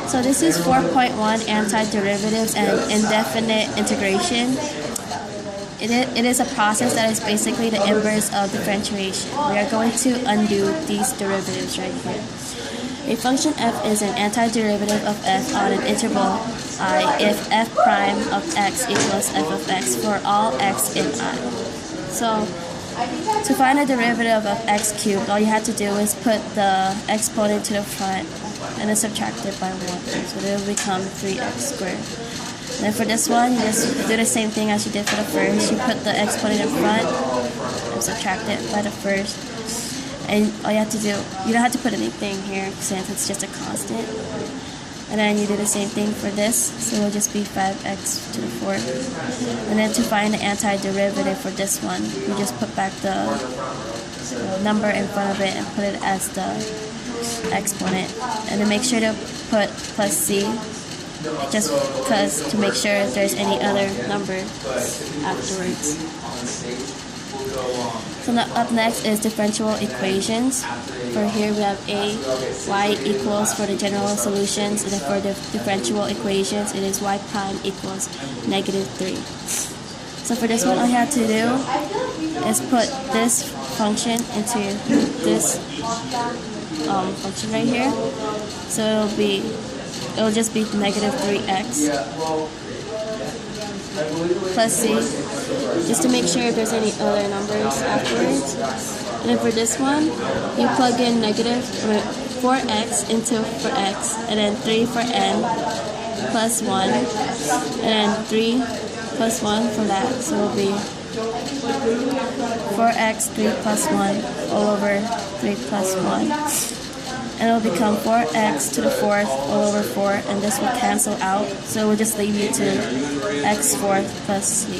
So this is 4.1 antiderivatives and indefinite integration. It is a process that is basically the inverse of differentiation. We are going to undo these derivatives right here. A function f is an antiderivative of f on an interval I if f prime of x equals f of x for all x in I. So to find a derivative of x cubed, all you have to do is put the exponent to the front and then subtract it by 1. So it will become 3x squared. And then for this one, you just do the same thing as you did for the first. You put the exponent in front and subtract it by the first. And all you have to do, you don't have to put anything here since it's just a constant. And then you do the same thing for this, so it will just be 5x to the 4th. And then to find the antiderivative for this one, you just put back the number in front of it and put it as the exponent. And then make sure to put plus c, just because to make sure if there's any other number afterwards. So now up next is differential equations. For here we have a y equals for the general solutions, and then for the differential equations it is y prime equals -3. So for this one, all you have to do is put this function into this function right here. So it'll just be -3x plus c, just to make sure if there's any other numbers afterwards. And then for this one, you plug in 4x into for x, and then 3 for n plus 1, and then 3 plus 1 for that. So it will be 4x, 3 plus 1 all over 3 plus 1. And it will become 4x to the 4th all over 4, and this will cancel out, so it will just leave you to x 4th plus c.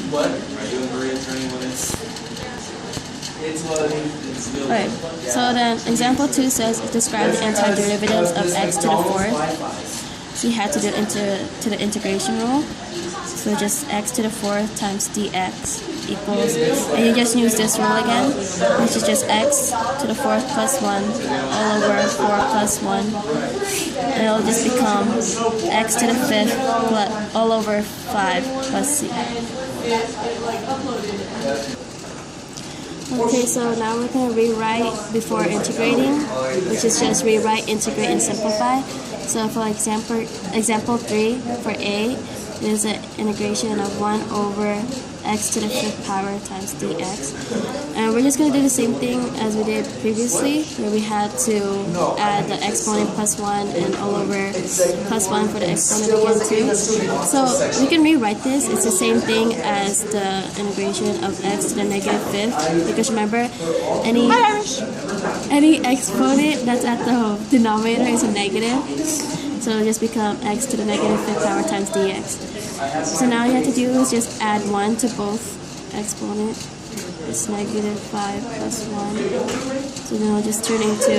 Alright, so then example 2 says describe the antiderivatives of x to the 4th. So you have to do it to the integration rule. So just x to the 4th times dx equals, and you just use this rule again, which is just x to the 4th plus 1 all over 4 plus 1, and it will just become x to the 5th all over 5 plus c. Okay, so now we're going to rewrite before integrating, which is just rewrite, integrate, and simplify. So for example 3 for a, there's an integration of 1 over x to the 5th power times dx. And we're just going to do the same thing as we did previously, where we had to add the exponent plus 1 and all over plus 1 for the exponent again too. So we can rewrite this. It's the same thing as the integration of x to the -5th, because remember, any exponent that's at the denominator is a negative. So it'll just become x to the -5th power times dx. So now all you have to do is just add 1 to both exponent. It's -5 plus 1. So then it'll just turn into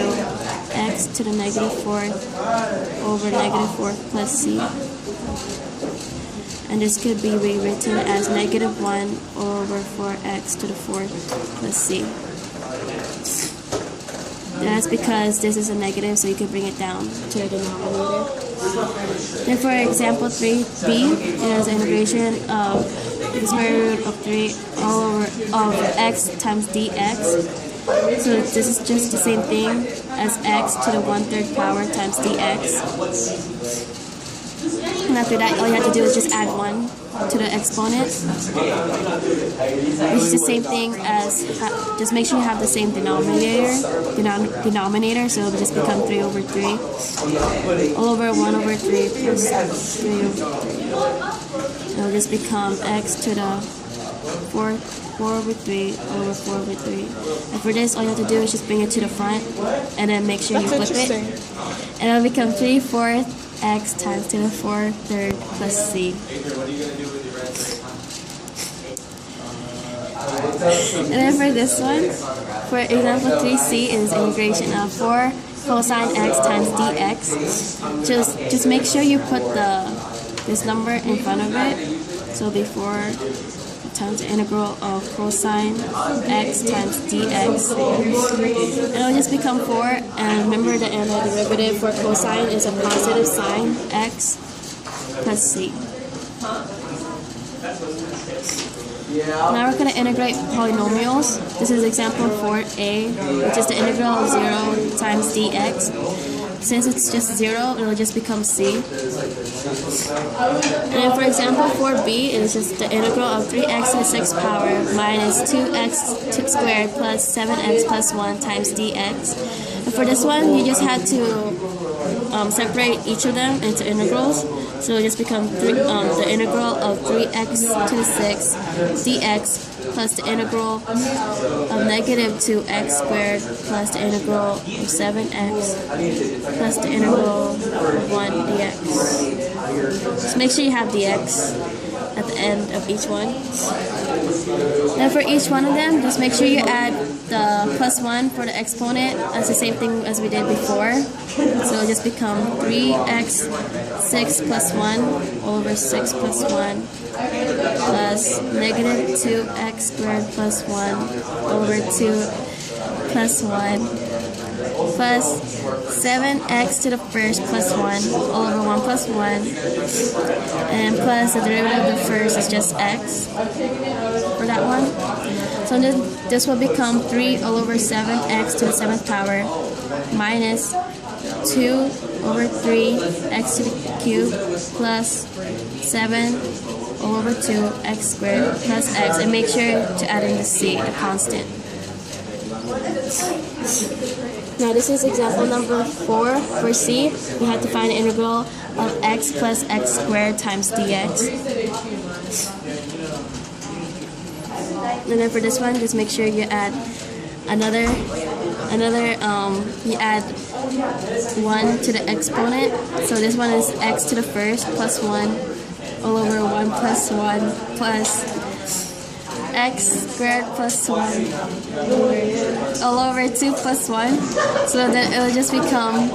x to the -4th over -4th plus c. And this could be rewritten as -1 over 4x to the 4th plus c. That's because this is a negative, so you can bring it down to the denominator. Then for example 3b, there's an integration of the square root of 3 all over of x times dx. So this is just the same thing as x to the 1/3 power times dx. And after that, all you have to do is just add 1 to the exponent, which is the same thing as, just make sure you have the same denominator, so it'll just become 3 over 3, all over 1 over 3 plus 3 over 3. It'll just become x to the 4 over 3 over 4 over 3. And for this, all you have to do is just bring it to the front, and then make sure you flip it, and it'll become 3/4 x times to the 4/3 plus c. And then for this one, for example 3c is integration of 4 cosine x times dx. Just make sure you put this number in front of it. So before becomes the integral of cosine x times dx. And it'll just become 4. And remember the antiderivative for cosine is a positive sine x plus c. Now we're going to integrate polynomials. This is example 4a, which is the integral of 0 times dx. Since it's just 0, it'll just become c. And for example 4b, it's just the integral of 3x to the 6th power minus 2x squared plus 7x plus 1 times dx. And for this one, you just had to separate each of them into integrals. So it just becomes the integral of 3x to the 6th dx plus the integral of negative 2x squared plus the integral of 7x plus the integral of 1 dx. So make sure you have dx at the end of each one. And for each one of them, just make sure you add the plus 1 for the exponent. That's the same thing as we did before. So it'll just become 3x 6 plus 1 all over 6 plus 1 plus negative 2x squared plus 1 over 2 plus 1 plus 7x to the first plus 1 all over 1 plus 1, and plus the derivative of the first is just x for that one. So this will become 3 all over 7x to the 7th power minus 2 over 3 x to the cube plus 7 all over 2 x squared plus x, and make sure to add in the c, the constant. Now this is example number 4 for c. We have to find the integral of x plus x squared times dx. And then for this one, just make sure you add you add 1 to the exponent. So this one is x to the first plus 1 all over 1 plus 1 plus x squared plus 1 all over 2 plus 1. So then it will just become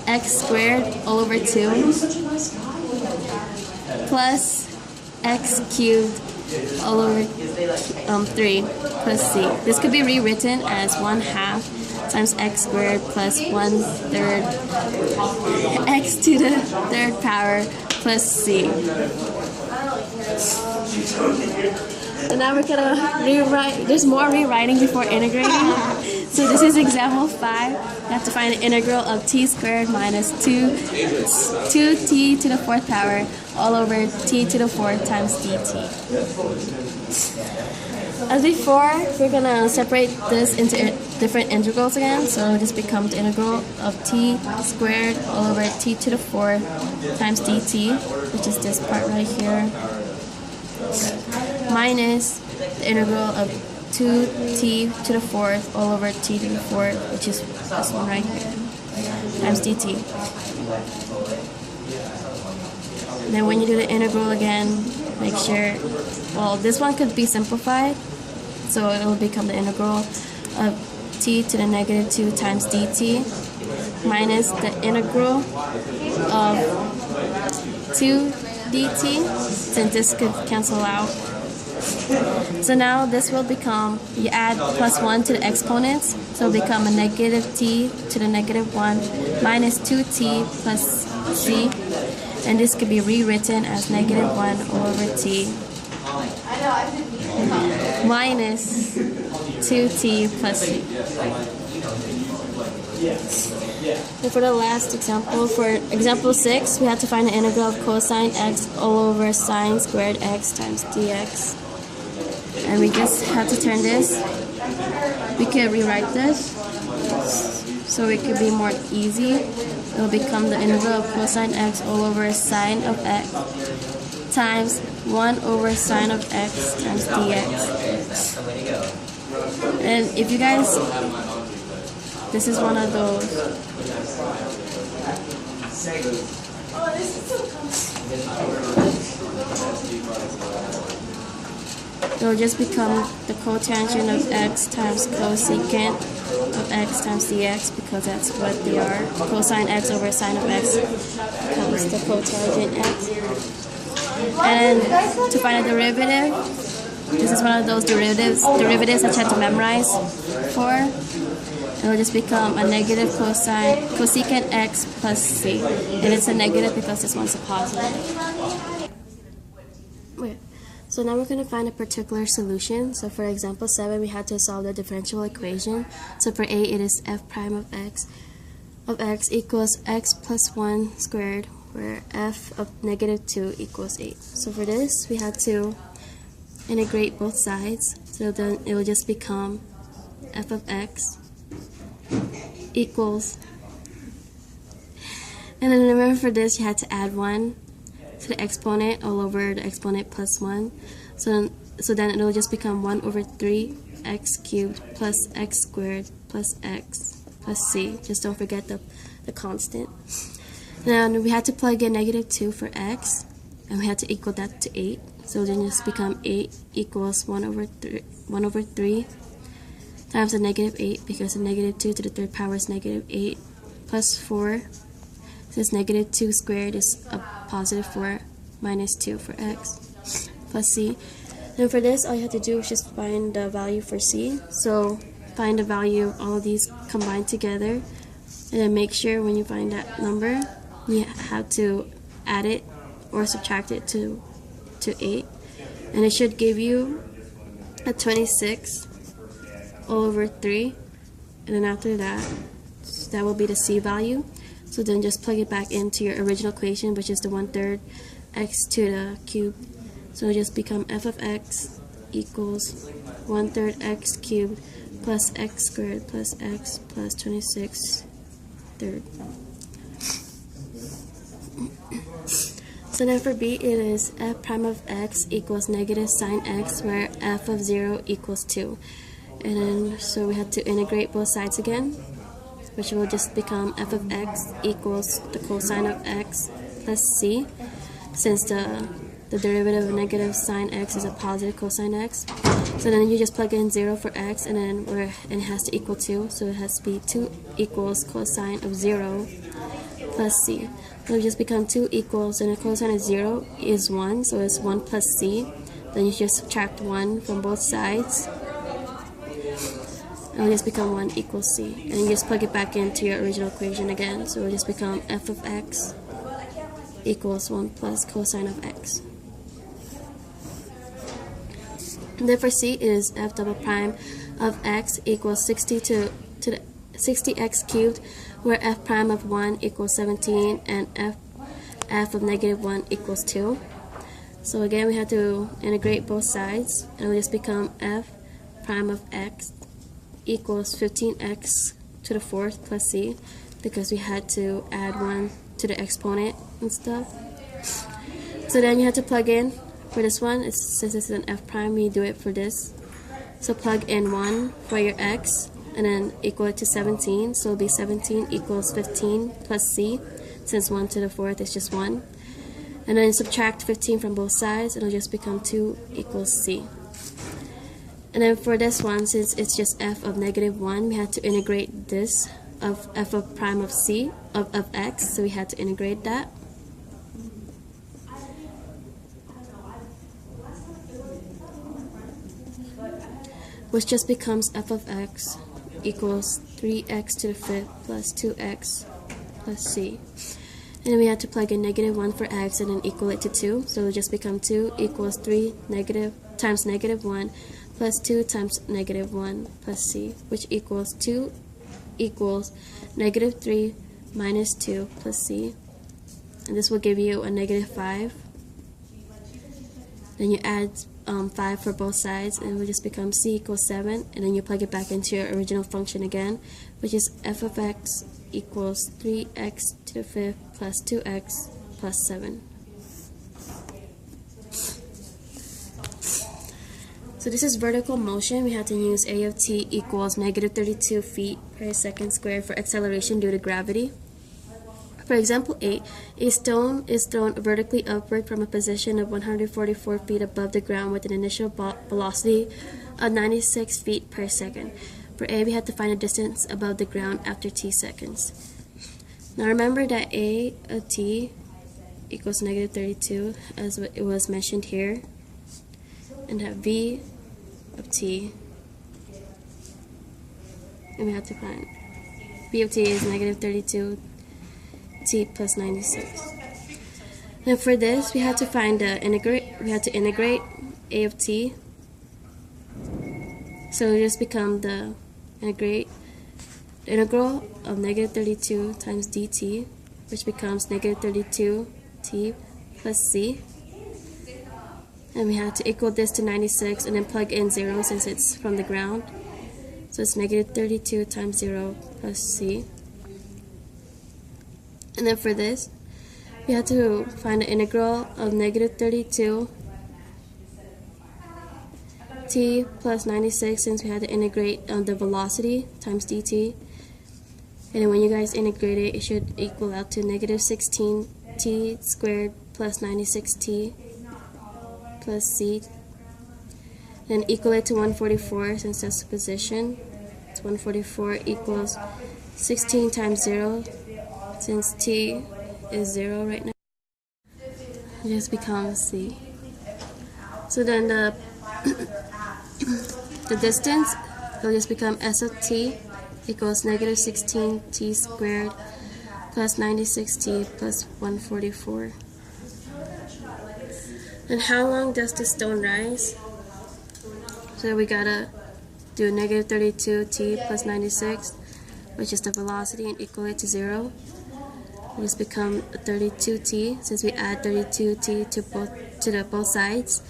x squared all over 2 plus x cubed all over 3 plus c. This could be rewritten as 1/2 times x squared plus 1/3 x to the 3rd power plus c. So now we're gonna rewrite. There's more rewriting before integrating. So this is example 5. You have to find the integral of t squared minus 2t to the 4th power all over t to the 4th times dt. As before, we're gonna separate this into different integrals again. So it just becomes the integral of t squared all over t to the 4th times dt, which is this part right here, minus the integral of 2t to the 4th all over t to the 4th, which is this one right here, times dt. And then when you do the integral again, make sure, well, this one could be simplified, so it will become the integral of t to the negative 2 times dt minus the integral of 2 dt, since this could cancel out. So now this will become, you add plus 1 to the exponents, so it'll become a negative t to the negative 1 minus 2t plus c, and this could be rewritten as negative 1 over t minus 2t plus c. And for the last example, for example 6, we have to find the integral of cosine x all over sine squared x times dx. And we just have to turn this. We can rewrite this so it could be more easy. It will become the integral of cosine x all over sine of x times 1 over sine of x times dx. And if you guys, this is one of those. It will just become the cotangent of x times cosecant of x times dx, because that's what they are. Cosine x over sine of x becomes the cotangent x. And to find a derivative, This is one of those derivatives that you have to memorize for. It will just become a negative cosecant x plus c. And it's a negative because this one's a positive. Okay. So now we're going to find a particular solution. So for example 7, we had to solve the differential equation. So for a, it is f prime of x equals x plus 1 squared, where f of negative 2 equals 8. So for this, we had to integrate both sides. So then it will just become f of x equals, and then remember for this, you had to add 1 to the exponent all over the exponent plus 1. So then it will just become 1 over 3 x cubed plus x squared plus x plus c. Just don't forget the constant. Now we had to plug in negative 2 for x, and we had to equal that to 8. So then just become 8 equals 1 over 3 times the negative 8, because the negative 2 to the third power is negative 8, plus 4. Since negative 2 squared is a positive 4, minus 2 for x, plus c. Then for this, all you have to do is just find the value for c. So find the value of all of these combined together, and then make sure when you find that number, you have to add it or subtract it to 8. And it should give you a 26 all over 3. And then after that, that will be the c value. So then just plug it back into your original equation, which is the 1/3 x to the cube. So it'll just become f of x equals 1/3 x cubed plus x squared plus x plus 26/3. So then for b, it is f prime of x equals negative sine x, where f of 0 equals 2. And then so we have to integrate both sides again, which will just become f of x equals the cosine of x plus c, since the derivative of negative sine x is a positive cosine x. So then you just plug in 0 for x, and then it has to equal 2, so it has to be 2 equals cosine of 0 plus c. So it just become 2 equals, and the cosine of 0 is 1, so it's 1 plus c. Then you just subtract 1 from both sides, and it'll just become 1 equals c. And you just plug it back into your original equation again, so it'll just become f of x equals 1 plus cosine of x. And then for c, it is f double prime of x equals 60 to the 60x cubed, where f prime of 1 equals 17 and f of negative 1 equals 2. So again, we have to integrate both sides, and it'll just become f prime of x equals 15x to the 4th plus c, because we had to add 1 to the exponent and stuff. So then you have to plug in for this one, since this is an f prime, we do it for this. So plug in 1 for your x, and then equal it to 17, so it'll be 17 equals 15 plus c, since 1 to the 4th is just 1. And then subtract 15 from both sides, it'll just become 2 equals c. And then for this one, since it's just f of negative 1, we had to integrate this of f of prime of c, of x, so we had to integrate that. Which just becomes f of x equals 3x to the 5th plus 2x plus c. And then we had to plug in negative 1 for x and then equal it to 2. So it'll just become 2 equals 3 times negative 1 plus 2 times negative 1 plus c, which equals 2 equals negative 3 minus 2 plus c. And this will give you a negative 5. Then you add 5 for both sides, and it will just become c equals 7, and then you plug it back into your original function again, which is f of x equals 3x to the 5th plus 2x plus 7. So this is vertical motion. We have to use a of t equals negative 32 feet per second squared for acceleration due to gravity. For example 8, a stone is thrown vertically upward from a position of 144 feet above the ground with an initial velocity of 96 feet per second. For a, we have to find a distance above the ground after t seconds. Now remember that a of t equals negative 32, as it was mentioned here. and have v of t, and we have to find v of t is negative 32 t plus 96. Now for this, we have to find the integrate a of t. So it just become the integral of negative 32 times dt, which becomes negative 32 t plus c. And we have to equal this to 96 and then plug in 0 since it's from the ground. So it's negative 32 times 0 plus c. And then for this, we have to find the integral of negative 32 t plus 96 since we had to integrate the velocity times dt. And then when you guys integrate it, it should equal out to negative 16 t squared plus 96t plus c. Then equal it to 144 since that's the position. It's 144 equals 16 times 0 since t is 0 right now. It just becomes c. So then the distance will just become s of t equals negative 16 t squared plus 96t plus 144. And how long does the stone rise? So we gotta do negative 32 t plus 96, which is the velocity, and equal it to 0. It just become 32t since we add 32t to both sides,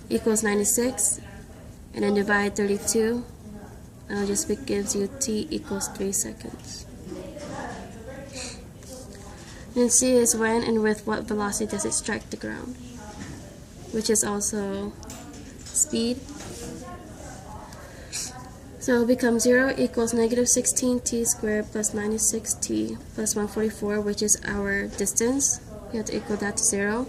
equals 96, and then divide 32. It just gives you t equals 3 seconds. And c is when and with what velocity does it strike the ground, which is also speed. So it becomes 0 equals negative 16t squared plus 96t plus 144, which is our distance. We have to equal that to 0.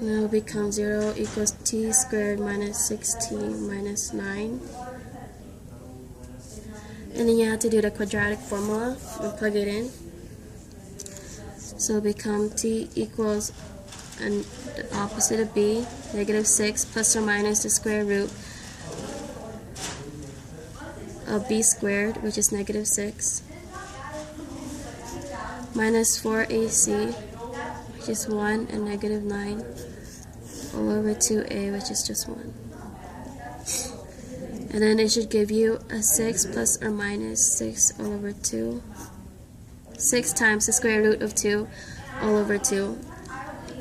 Now it becomes 0 equals t squared minus 6t minus 9. And then you have to do the quadratic formula and plug it in. So it becomes t equals and the opposite of b, negative 6 plus or minus the square root of b squared, which is negative 6, minus 4ac, which is 1, and negative 9, all over 2a, which is just 1. And then it should give you a 6 plus or minus 6 all over 2. 6 times the square root of 2 all over 2.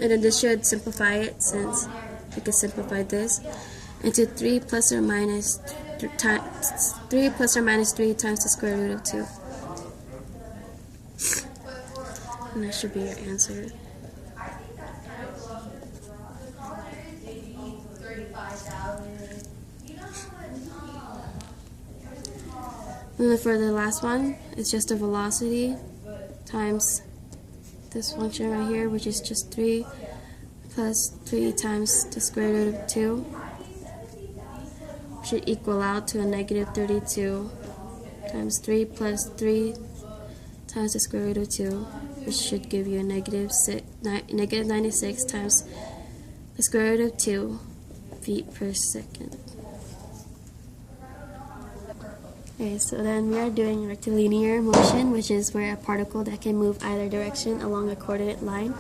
And then this should simplify it, since we can simplify this into 3 plus or minus 3 times the square root of 2. And that should be your answer. And then for the last one, it's just the velocity times this function right here, which is just 3 plus 3 times the square root of 2, should equal out to a negative 32 times 3 plus 3 times the square root of 2, which should give you a negative 96 times the square root of 2 feet per second. Okay, so then we are doing rectilinear motion, which is where a particle that can move either direction along a coordinate line.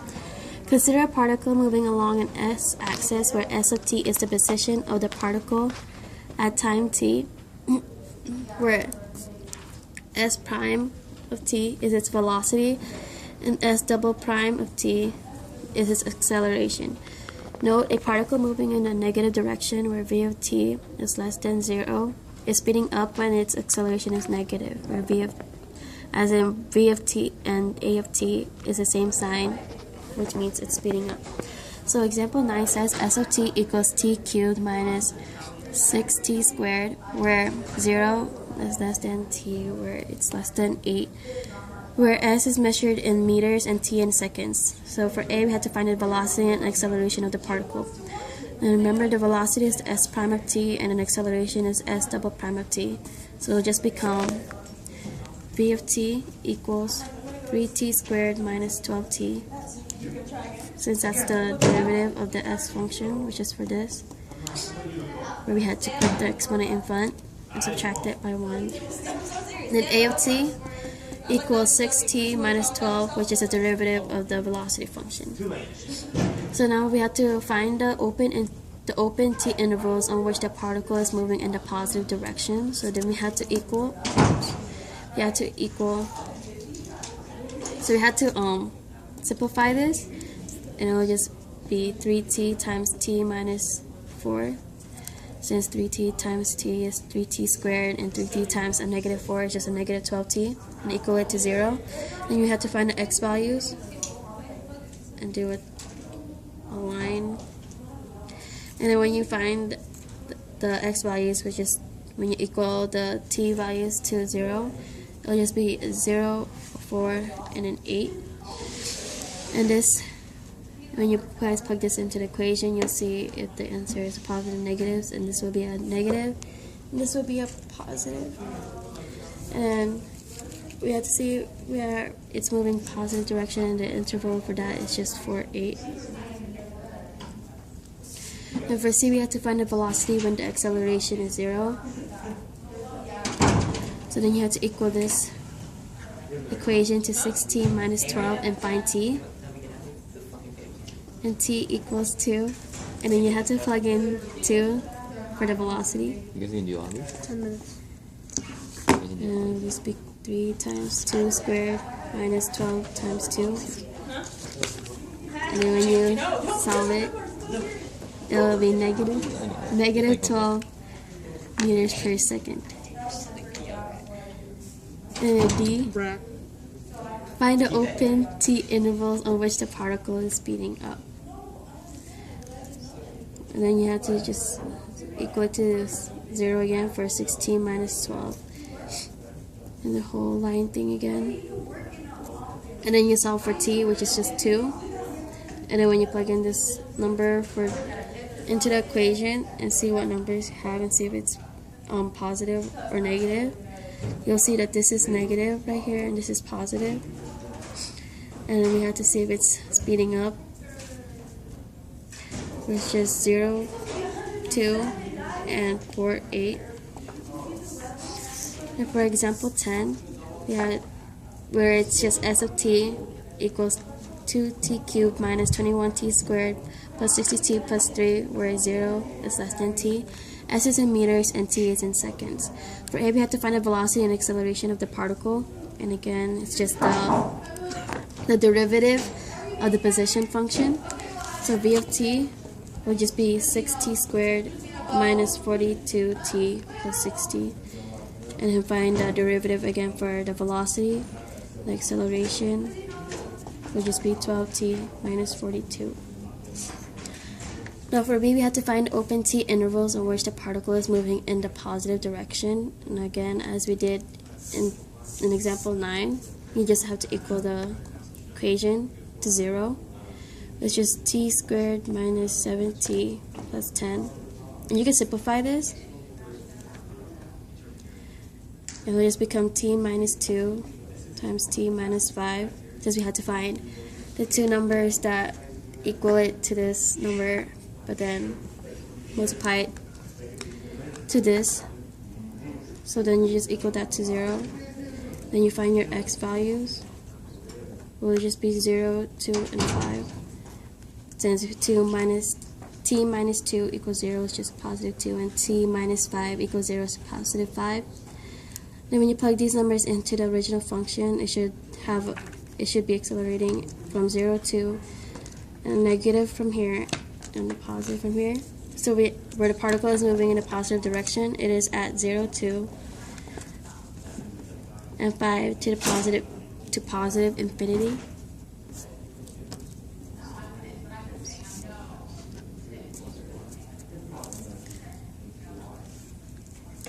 Consider a particle moving along an s-axis where s of t is the position of the particle at time t, where s prime of t is its velocity and s double prime of t is its acceleration. Note, a particle moving in a negative direction where v of t is less than 0 is speeding up when its acceleration is negative, where v of t and a of t is the same sign, which means it's speeding up. So example 9 says s of t equals t cubed minus 6t squared, where 0 is less than t, where it's less than 8, where s is measured in meters and t in seconds. So for a, we have to find the velocity and acceleration of the particle. And remember, the velocity is s prime of t and an acceleration is s double prime of t. So it'll just become v of t equals 3t squared minus 12t since that's the derivative of the s function, which is for this, where we had to put the exponent in front and subtract it by 1. Then a of t equals 6t minus 12, which is a derivative of the velocity function. So now we have to find the open t intervals on which the particle is moving in the positive direction. So then we had to equal. So we had to simplify this, and it will just be 3t times t minus 4. Since 3t times t is 3t squared, and 3t times a negative 4 is just a negative 12t, and equal it to 0. Then you have to find the x values and do a line. And then when you find the x values, which is when you equal the t values to 0, it'll just be 0, 4, and an 8. And this, when you guys plug this into the equation, you'll see if the answer is positive and negatives, and this will be a negative, and this will be a positive. And we have to see where it's moving positive direction, and the interval for that is just 4, 8. And for c, we have to find the velocity when the acceleration is 0. So then you have to equal this equation to 6t minus 12 and find t. And t equals 2. And then you have to plug in 2 for the velocity. You guys gonna do all this? 10 minutes. And we speak 3 times 2 squared minus 12 times 2. And then when you solve it, it will be negative 12 meters per second. And D, find the open t intervals on which the particle is speeding up. And then you have to just equal it to 0 again for 16 minus 12. And the whole line thing again. And then you solve for t, which is just 2. And then when you plug in this number into the equation and see what numbers you have and see if it's positive or negative, you'll see that this is negative right here and this is positive. And then we have to see if it's speeding up, which is 0, 2, and 4, 8. And for example 10, we had where it's just s of t equals 2t cubed minus 21t squared plus 60t plus 3, where 0 is less than t. S is in meters and t is in seconds. For a, we have to find the velocity and acceleration of the particle. And again, it's just the derivative of the position function. So v of t will just be 6t squared minus 42t plus 60. And then find the derivative again for the velocity. The acceleration will just be 12t minus 42. Now for B, we have to find open t intervals in which the particle is moving in the positive direction. And again, as we did in example 9, you just have to equal the equation to 0. It's just t squared minus 7t plus 10. And you can simplify this. It will just become t minus 2 times t minus 5, because we had to find the two numbers that equal it to this number, but then multiply it to this. So then you just equal that to 0. Then you find your x values. It will just be 0, 2, and 5. Since t minus 2 equals 0 is just positive 2, and t minus 5 equals 0 is positive 5. Then when you plug these numbers into the original function, it should be accelerating from 0 to a negative from here and a positive from here. So where the particle is moving in a positive direction, it is at 0, 2, and 5 to the positive infinity.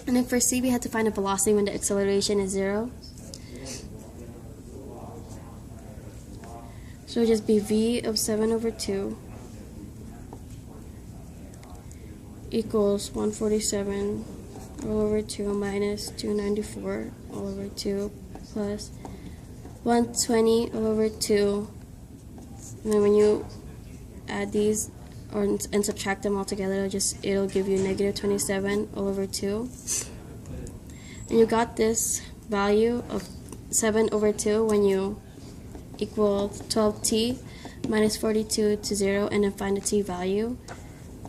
And then for C, we had to find the velocity when the acceleration is 0. So it'll just be v of 7 over 2 equals 147 all over 2 minus 294 all over 2 plus 120 all over 2 And then when you add these and subtract them all together, it'll give you negative 27 all over 2. And you got this value of 7 over 2 when you equal 12t minus 42 to 0, and then find the t value,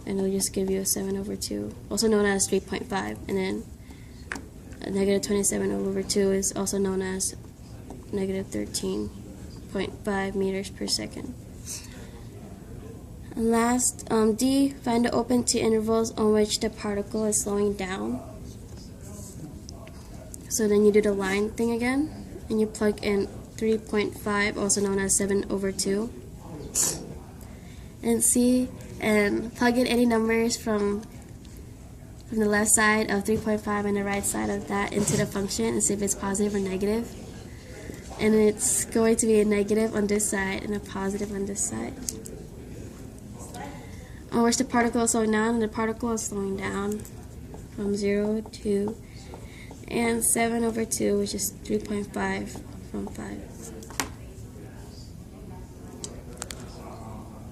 and it'll just give you a 7 over 2, also known as 3.5. And then negative 27 all over 2 is also known as negative 13.5 meters per second. And last, D, find the open t intervals on which the particle is slowing down. So then you do the line thing again, and you plug in 3.5, also known as 7 over 2. And plug in any numbers from the left side of 3.5 and the right side of that into the function and see if it's positive or negative. And it's going to be a negative on this side and a positive on this side. On which the particle is slowing down, and the particle is slowing down from 0 to and 7 over 2, which is 3.5 from 5.